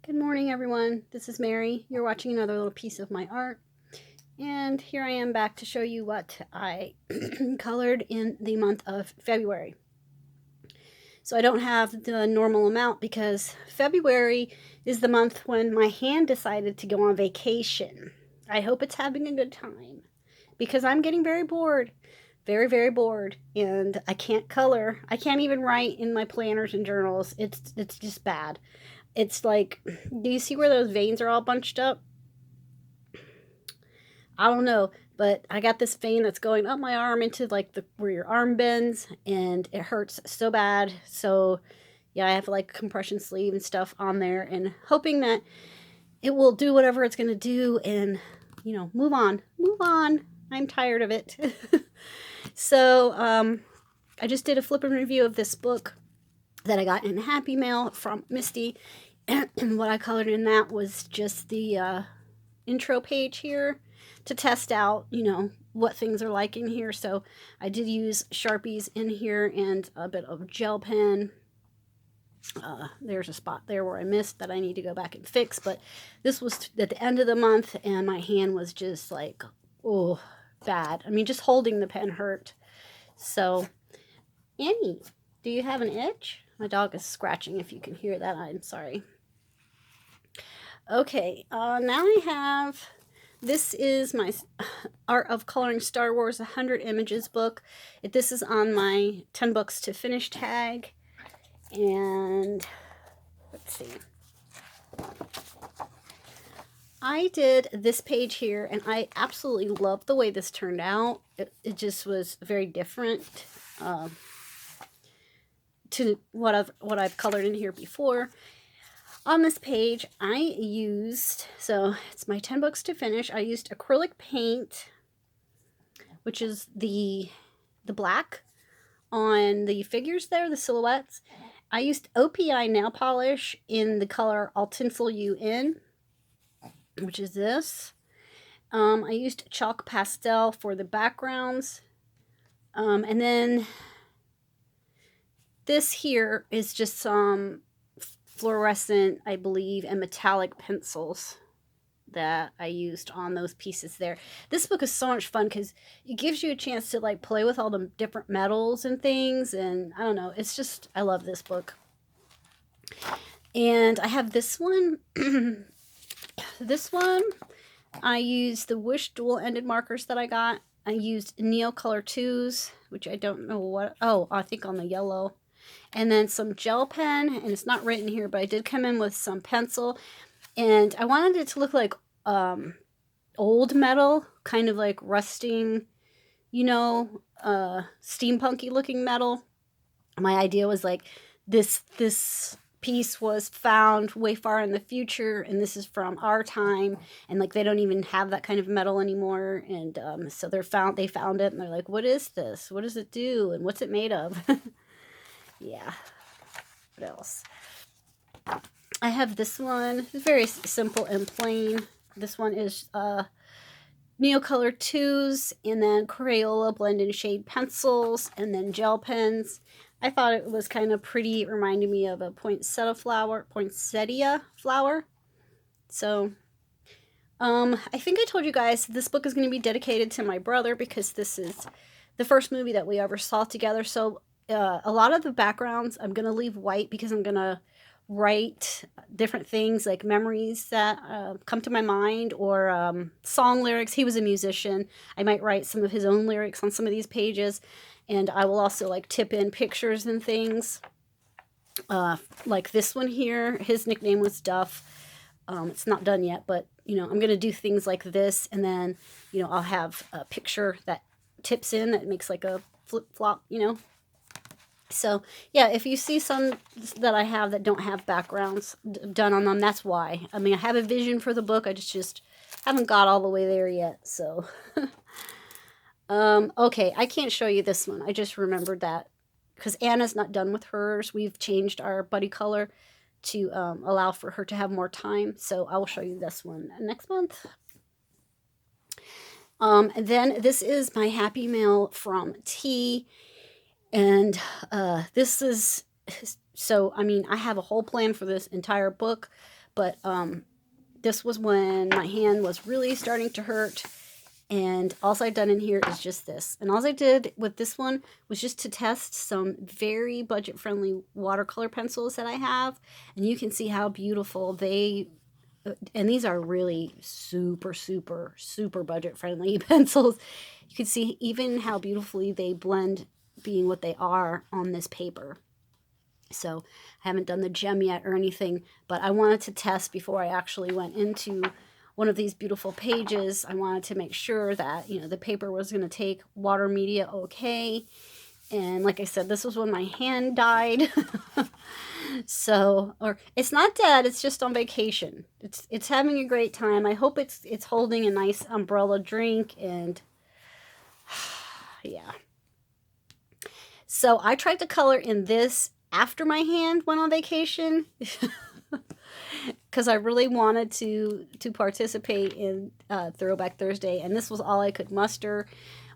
Good morning, everyone. This is Mary. You're watching another little piece of my art. And here I am back to show you what I colored in the month of February. So I don't have the normal amount because February is the month when my hand decided to go on vacation. I hope it's having a good time because I'm getting very bored. Very, very bored. And I can't color. I can't even write in my planners and journals. It's just bad. It's like, do you see where those veins are all bunched up? I don't know, but I got this vein that's going up my arm into like where your arm bends, and it hurts so bad. So yeah, I have like compression sleeve and stuff on there, and hoping that it will do whatever it's gonna do, and move on, move on. I'm tired of it. So I just did a flip and review of this book that I got in Happy Mail from Misty. And what I colored in that was just the intro page here to test out, what things are like in here. So I did use Sharpies in here and a bit of gel pen. There's a spot there where I missed that I need to go back and fix. But this was at the end of the month, and my hand was just like, oh, bad. I mean, just holding the pen hurt. So, Annie, do you have an itch? My dog is scratching. If you can hear that, I'm sorry. Okay, now I have, this is my Art of Coloring Star Wars 100 Images book. This is on my 10 books to finish tag. And let's see. I did this page here, and I absolutely love the way this turned out. It just was very different to what I've colored in here before. On this page, I used, so it's my 10 books to finish. I used acrylic paint, which is the black on the figures there, the silhouettes. I used OPI nail polish in the color I'll Tinsel You In, which is this. I used chalk pastel for the backgrounds. And then this here is just some fluorescent, I believe, and metallic pencils that I used on those pieces there. This book is so much fun because it gives you a chance to like play with all the different metals and things, and I don't know, it's just, I love this book. And I have this one. This one, I used the Wish dual-ended markers that I got. I used Neocolor 2s, which I don't know what, oh, I think on the yellow. And then some gel pen, and it's not written here, but I did come in with some pencil. And I wanted it to look like old metal, kind of like rusting, steampunky looking metal. My idea was like this piece was found way far in the future, and this is from our time, and like they don't even have that kind of metal anymore. And so they found it, and they're like, what is this? What does it do? And what's it made of? Yeah. What else? I have this one. It's very simple and plain. This one is Neocolor 2s, and then Crayola blend and shade pencils, and then gel pens. I thought it was kind of pretty. It reminded me of a poinsettia flower. So, I think I told you guys this book is going to be dedicated to my brother because this is the first movie that we ever saw together. So, a lot of the backgrounds I'm going to leave white because I'm going to write different things like memories that come to my mind, or song lyrics. He was a musician. I might write some of his own lyrics on some of these pages, and I will also like tip in pictures and things. Like this one here, his nickname was Duff. It's not done yet, but I'm going to do things like this, and then I'll have a picture that tips in that makes like a flip-flop, So, yeah, if you see some that I have that don't have backgrounds done on them, that's why. I mean, I have a vision for the book. I just haven't got all the way there yet, so. Okay, I can't show you this one. I just remembered that because Anna's not done with hers. We've changed our buddy color to allow for her to have more time, so I will show you this one next month. And then this is my Happy Mail from T. And this is, so, I mean, I have a whole plan for this entire book, But this was when my hand was really starting to hurt. And all I've done in here is just this. And all I did with this one was just to test some very budget-friendly watercolor pencils that I have. And you can see how beautiful they, and these are really super, super, super budget-friendly pencils. You can see even how beautifully they blend being what they are on this paper. So I haven't done the gem yet or anything, but I wanted to test before I actually went into one of these beautiful pages. I wanted to make sure that, you know, the paper was going to take water media okay. And like I said, this was when my hand died. So, or it's not dead, it's just on vacation. It's having a great time. I hope it's holding a nice umbrella drink, and yeah. So I tried to color in this after my hand went on vacation. Because I really wanted to participate in Throwback Thursday, and this was all I could muster.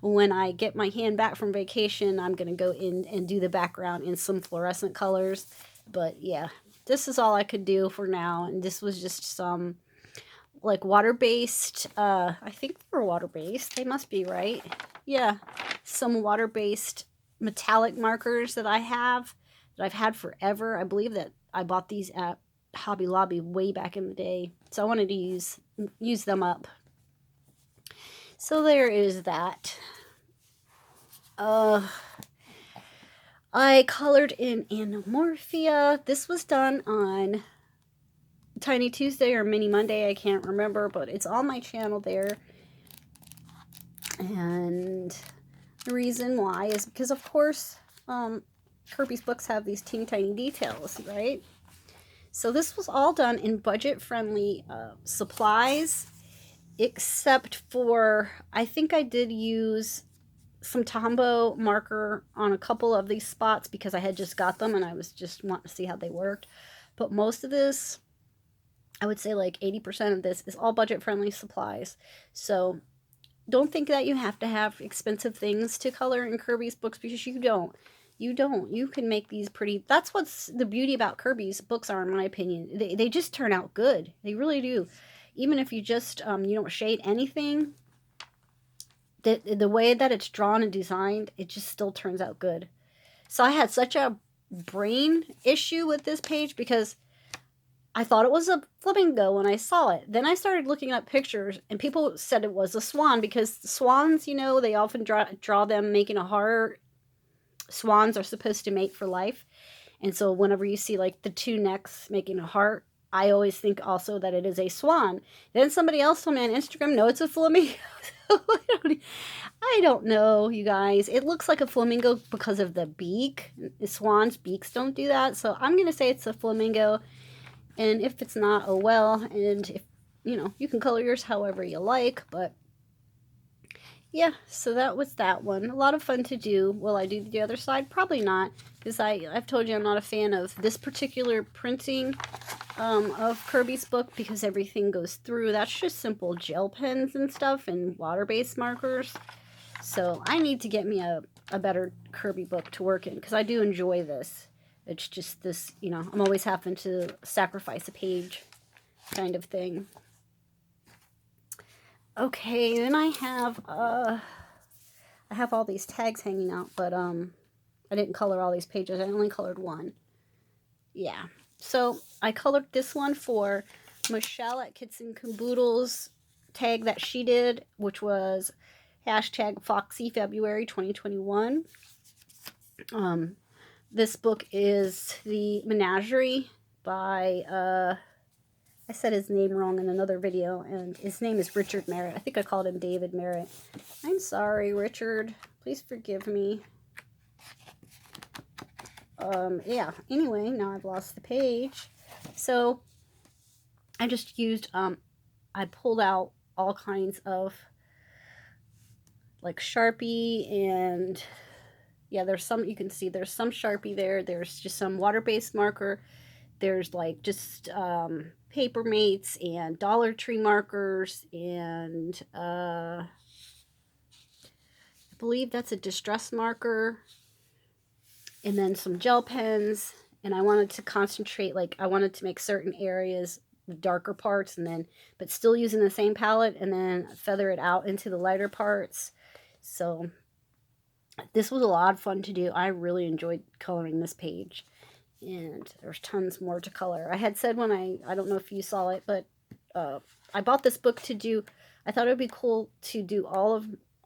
When I get my hand back from vacation, I'm going to go in and do the background in some fluorescent colors. But yeah, this is all I could do for now, and this was just some like water-based, I think they were water-based, they must be, right? Yeah, some water-based metallic markers that I have, that I've had forever. I believe that I bought these at Hobby Lobby way back in the day, so I wanted to use them up. So there is that. I colored in Anamorphia. This was done on Tiny Tuesday or Mini Monday, I can't remember, but it's on my channel there. And the reason why is because, of course, Kirby's books have these teeny tiny details, right? So this was all done in budget-friendly supplies, except for, I think I did use some Tombow marker on a couple of these spots because I had just got them and I was just wanting to see how they worked. But most of this, I would say like 80% of this is all budget-friendly supplies. So don't think that you have to have expensive things to color in Kirby's books, because you don't. You don't. You can make these pretty. That's what's the beauty about Kirby's books are, in my opinion. They just turn out good. They really do. Even if you just, you don't shade anything, the way that it's drawn and designed, it just still turns out good. So I had such a brain issue with this page because I thought it was a flamingo when I saw it. Then I started looking up pictures, and people said it was a swan, because the swans, you know, they often draw them making a heart. Swans are supposed to mate for life. And so whenever you see like the two necks making a heart, I always think also that it is a swan. Then somebody else told me on Instagram, no, it's a flamingo. I don't know, you guys. It looks like a flamingo because of the beak. The swans' beaks don't do that. So I'm going to say it's a flamingo. And if it's not, oh well. And if, you know, you can color yours however you like, but yeah, so that was that one. A lot of fun to do. Will I do the other side? Probably not, because I've told you I'm not a fan of this particular printing of Kirby's book, because everything goes through. That's just simple gel pens and stuff and water-based markers. So I need to get me a better Kirby book to work in, because I do enjoy this. It's just this, you know, I'm always having to sacrifice a page kind of thing. Okay, then I have all these tags hanging out, but I didn't color all these pages. I only colored one. Yeah. So I colored this one for Michelle at Kits and Caboodles tag that she did, which was hashtag Foxy February 2021. This book is The Menagerie by I said his name wrong in another video, and his name is Richard Merritt. I think I called him David Merritt. I'm sorry, Richard. Please forgive me. Yeah, anyway, now I've lost the page. So, I just used, I pulled out all kinds of, like, Sharpie, and, yeah, there's some, you can see there's some Sharpie there. There's just some water-based marker. There's, like, just, Paper Mates and Dollar Tree markers, and I believe that's a distress marker, and then some gel pens. And I wanted to concentrate, like I wanted to make certain areas the darker parts, and then, but still using the same palette, and then feather it out into the lighter parts. So this was a lot of fun to do. I really enjoyed coloring this page, and there's tons more to color. I had said when I don't know if you saw it, but I bought this book to do, I thought it would be cool to do all of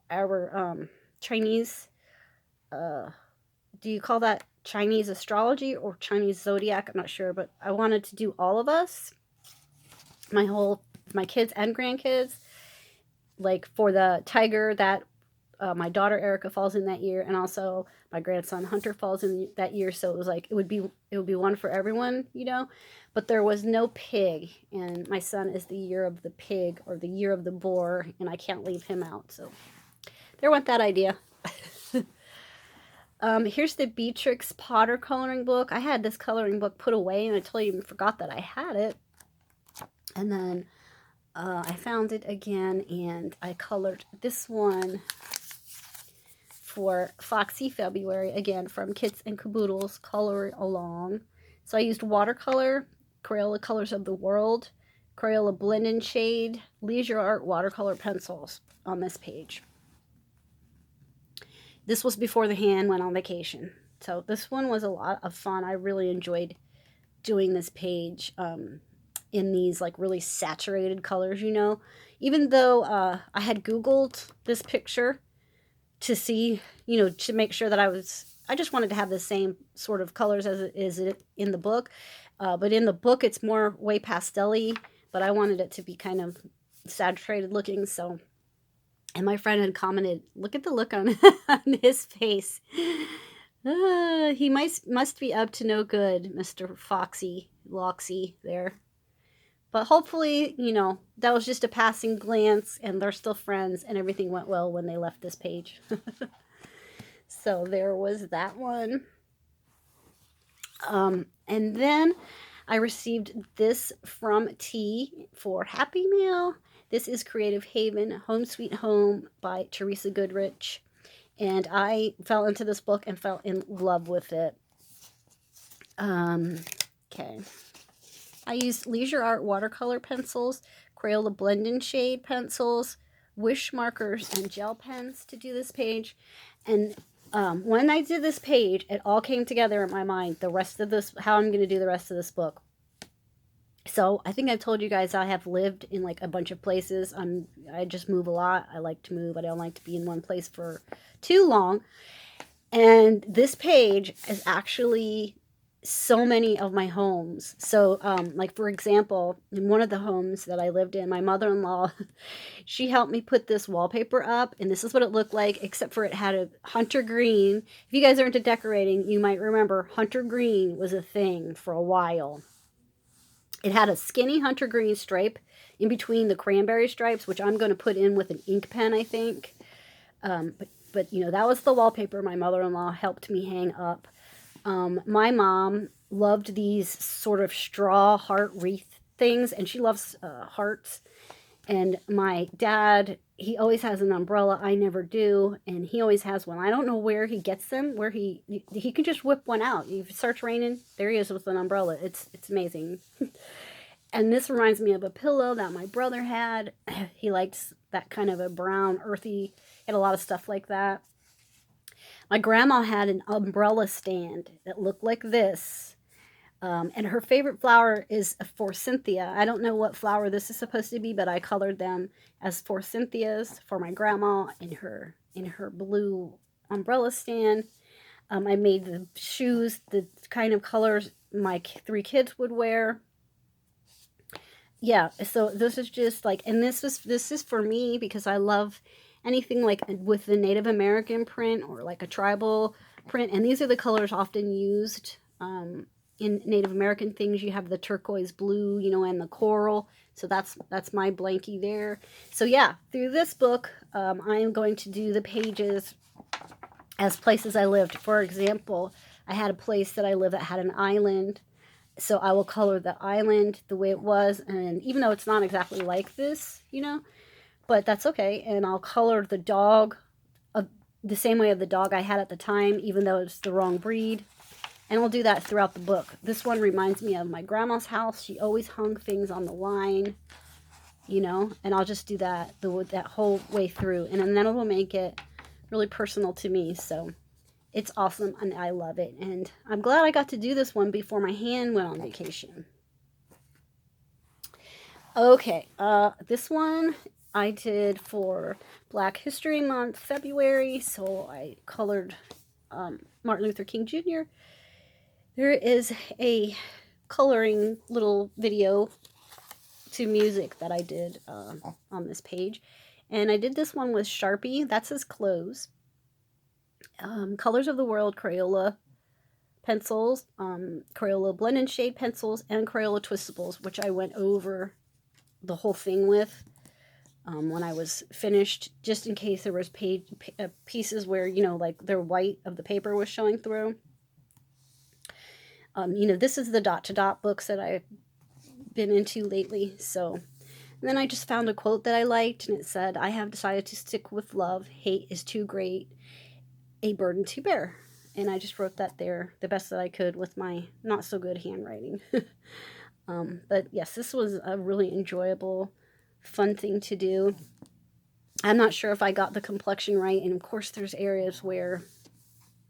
our Chinese, do you call that Chinese astrology or Chinese zodiac? I'm not sure, but I wanted to do all of us, my kids and grandkids, like for the tiger that my daughter Erica falls in that year, and also my grandson Hunter falls in that year. So it was like it would be one for everyone, you know. But there was no pig, and my son is the year of the pig or the year of the boar, and I can't leave him out. So there went that idea. Here's the Beatrix Potter coloring book. I had this coloring book put away, and I totally even forgot that I had it. And then I found it again, and I colored this one for Foxy February, again from Kits and Caboodles Color Along. So I used watercolor, Crayola Colors of the World, Crayola Blend and Shade, Leisure Art watercolor pencils on this page. This was before the hand went on vacation. So this one was a lot of fun. I really enjoyed doing this page in these like really saturated colors, you know. Even though I had Googled this picture to see, you know, to make sure that I just wanted to have the same sort of colors as it is in the book. But in the book, it's more way pastel-y, but I wanted it to be kind of saturated looking, so. And my friend had commented, look at the look on, on his face. He must be up to no good, Mr. Loxy there. But hopefully, you know, that was just a passing glance, and they're still friends, and everything went well when they left this page. So there was that one. And then I received this from T for Happy Mail. This is Creative Haven, Home Sweet Home by Teresa Goodrich. And I fell into this book and fell in love with it. Okay. I used Leisure Art watercolor pencils, Crayola Blend and Shade pencils, Wish markers, and gel pens to do this page. And when I did this page, it all came together in my mind, the rest of this, how I'm going to do the rest of this book. So I think I've told you guys I have lived in like a bunch of places. I just move a lot. I like to move. I don't like to be in one place for too long. And this page is actually so many of my homes. So like for example, in one of the homes that I lived in, my mother-in-law, she helped me put this wallpaper up, and this is what it looked like, except for it had a hunter green. If you guys are into decorating, you might remember hunter green was a thing for a while. It had a skinny hunter green stripe in between the cranberry stripes, which I'm going to put in with an ink pen, I think. But you know, that was the wallpaper my mother-in-law helped me hang up. My mom loved these sort of straw heart wreath things, and she loves hearts. And my dad, he always has an umbrella. I never do, and he always has one. I don't know where he gets them, where he can just whip one out. You starts raining, there he is with an umbrella. It's amazing. And this reminds me of a pillow that my brother had. He likes that kind of a brown, earthy, had a lot of stuff like that. My grandma had an umbrella stand that looked like this. And her favorite flower is forsythia. I don't know what flower this is supposed to be, but I colored them as forsythias for my grandma in her blue umbrella stand. I made the shoes the kind of colors my 3 kids would wear. Yeah, so this is just like, and this is for me because I love anything like with the Native American print or like a tribal print, and these are the colors often used in Native American things. You have the turquoise blue, you know, and the coral. So that's my blankie there. So yeah, through this book, I'm going to do the pages as places I lived. For example, I had a place that I lived that had an island. So I will color the island the way it was, and even though it's not exactly like this, you know, but that's okay. And I'll color the dog the same way of the dog I had at the time, even though it's the wrong breed. And I'll do that throughout the book. This one reminds me of my grandma's house. She always hung things on the line, you know, and I'll just do that that whole way through. And then it will make it really personal to me. So it's awesome, and I love it. And I'm glad I got to do this one before my hand went on vacation. Okay, this one I did for Black History Month, February. So I colored Martin Luther King Jr. There is a coloring little video to music that I did on this page. And I did this one with Sharpie. That's his clothes. Colors of the World Crayola pencils, Crayola blend and shade pencils, and Crayola twistables, which I went over the whole thing with when I was finished, just in case there was pieces where, you know, like the white of the paper was showing through. You know, this is the dot-to-dot books that I've been into lately. So, and then I just found a quote that I liked, and it said, "I have decided to stick with love. Hate is too great a burden to bear." And I just wrote that there the best that I could with my not so good handwriting. But yes, this was a really enjoyable, fun thing to do. I'm not sure if I got the complexion right. And of course, there's areas where,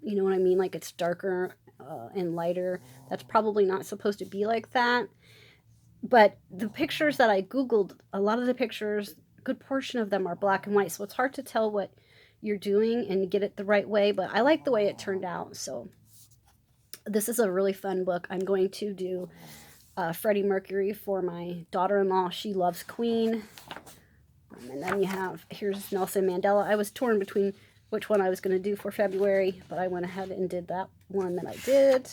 you know what I mean, like it's darker and lighter. That's probably not supposed to be like that. But the pictures that I Googled, a lot of the pictures, a good portion of them are black and white. So it's hard to tell what you're doing and get it the right way. But I like the way it turned out. So this is a really fun book. I'm going to do Freddie Mercury for my daughter-in-law. She loves Queen. And then you have, here's Nelson Mandela. I was torn between which one I was going to do for February, but I went ahead and did that one that I did.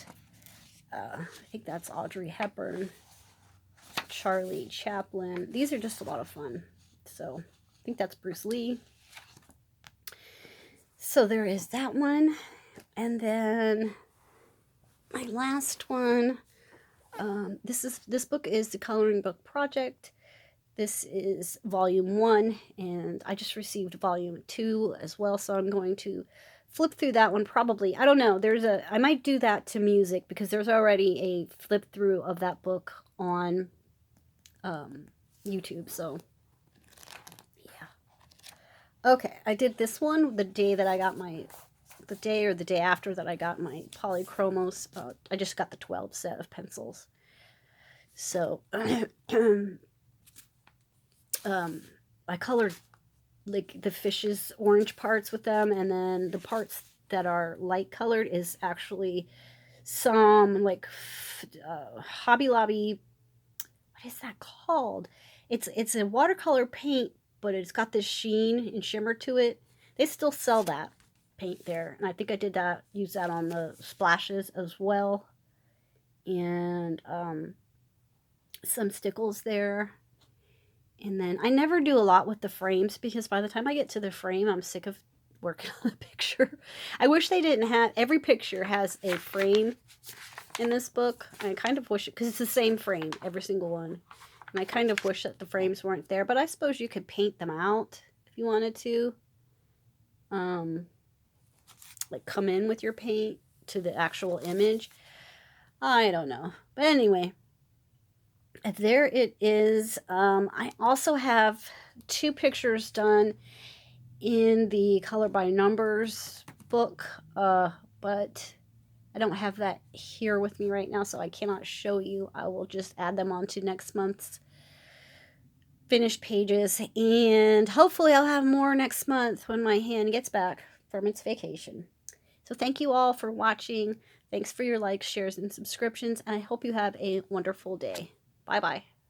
I think that's Audrey Hepburn, Charlie Chaplin. These are just a lot of fun. So I think that's Bruce Lee. So there is that one. And then my last one, this book is the Coloring Book Project. This is volume 1, and I just received volume 2 as well, so I'm going to flip through that one probably. I don't know. I might do that to music because there's already a flip through of that book on YouTube, so yeah. Okay, I did this one the day that I got the day after that I got my Polychromos. I just got the 12 set of pencils. So I colored like the fish's orange parts with them, and then the parts that are light colored is actually some like Hobby Lobby. What is that called? It's a watercolor paint, but it's got this sheen and shimmer to it. They still sell that paint there, and I think I use that on the splashes as well, and some stickles there. And then I never do a lot with the frames because by the time I get to the frame, I'm sick of working on the picture. I wish they didn't have, every picture has a frame in this book. I kind of wish it, because it's the same frame, every single one. And I kind of wish that the frames weren't there, but I suppose you could paint them out if you wanted to. Like come in with your paint to the actual image. I don't know. But anyway, there it is. I also have 2 pictures done in the Color by Numbers book, but I don't have that here with me right now, so I cannot show you. I will just add them on to next month's finished pages, and hopefully I'll have more next month when my hand gets back from its vacation. So thank you all for watching. Thanks for your likes, shares, and subscriptions, and I hope you have a wonderful day. Bye-bye.